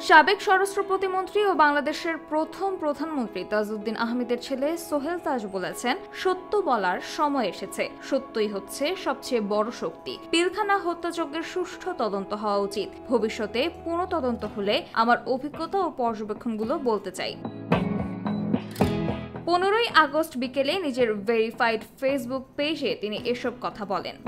সাবেক স্বরাষ্ট্র প্রতিমন্ত্রী ও বাংলাদেশের প্রথম প্রধানমন্ত্রী তাজউদ্দিন আহমেদের ছেলে সোহেল তাজ বলেছেন, সত্য বলার সময় এসেছে। সত্যই হচ্ছে সবচেয়ে বড় শক্তি। পিলখানা হত্যাযজ্ঞের সুষ্ঠু তদন্ত হওয়া উচিত। ভবিষ্যতে পুনঃ তদন্ত হলে আমার অভিজ্ঞতা ও পর্যবেক্ষণগুলো বলতে চাই। 15ই আগস্ট বিকেলে নিজের ভেরিফাইড ফেসবুক পেজে তিনি এসব কথা বলেন।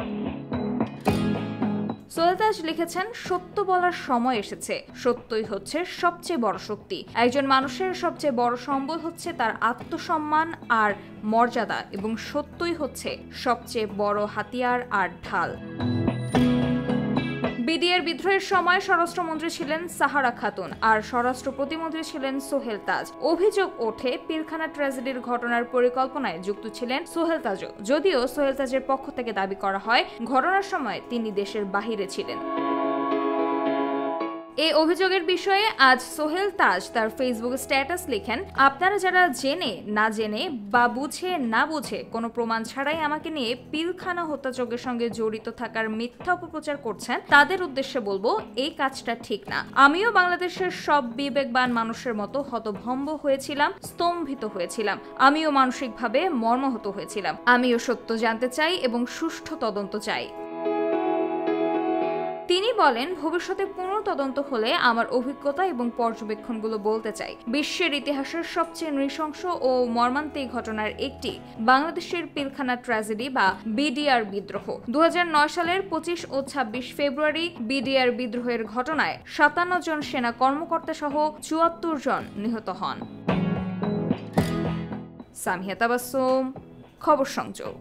সোহেল তাজ লিখেছেন, সত্য বলার সময় এসেছে। সত্যই হচ্ছে সবচেয়ে বড় শক্তি। একজন মানুষের সবচেয়ে বড় সম্বল হচ্ছে তার আত্মসম্মান আর মর্যাদা, এবং সত্যই হচ্ছে সবচেয়ে বড় হাতিয়ার আর ঢাল। বিডিআর বিদ্রোহের সময় স্বরাষ্ট্রমন্ত্রী ছিলেন সাহারা খাতুন আর স্বরাষ্ট্র প্রতিমন্ত্রী ছিলেন সোহেল তাজ। অভিযোগ ওঠে পিলখানা ট্র্যাজেডির ঘটনার পরিকল্পনায় যুক্ত ছিলেন সোহেল তাজও, যদিও সোহেল তাজের পক্ষ থেকে দাবি করা হয় ঘটনার সময় তিনি দেশের বাহিরে ছিলেন। এই অভিযোগের বিষয়ে আজ সোহেল তাজ তার ফেসবুক স্ট্যাটাস লিখেন, আপনারা যারা জেনে না জেনে বা বুঝে না বুঝে কোনো প্রমাণ ছাড়াই আমাকে নিয়ে পিলখানা হত্যাযজ্ঞের সঙ্গে জড়িত থাকার মিথ্যা অপপ্রচার করছেন, তাদের উদ্দেশ্যে বলবো এই কাজটা ঠিক না। আমিও বাংলাদেশের সব বিবেকবান মানুষের মতো হতভম্ব হয়েছিলাম, স্তম্ভিত হয়েছিলাম। আমিও মানসিকভাবে মর্মাহত হয়েছিলাম। আমিও সত্য জানতে চাই এবং সুষ্ঠু তদন্ত চাই। তিনি বলেন, ভবিষ্যতে পুনঃ তদন্ত হলে আমার অভিজ্ঞতা এবং পর্যবেক্ষণগুলো বলতে চাই। বিশ্বের ইতিহাসের সবচেয়ে নৃশংস ও মর্মান্তিক ঘটনার একটি বাংলাদেশের পিলখানা ট্র্যাজেডি বা বিডিআর বিদ্রোহ। 2009 সালের 25 ও 26 ফেব্রুয়ারি বিডিআর বিদ্রোহের ঘটনায় 57 জন সেনা কর্মকর্তা সহ 74 জন নিহত হন। সামিয়া তাবাসসুম, খবর সংযোগ।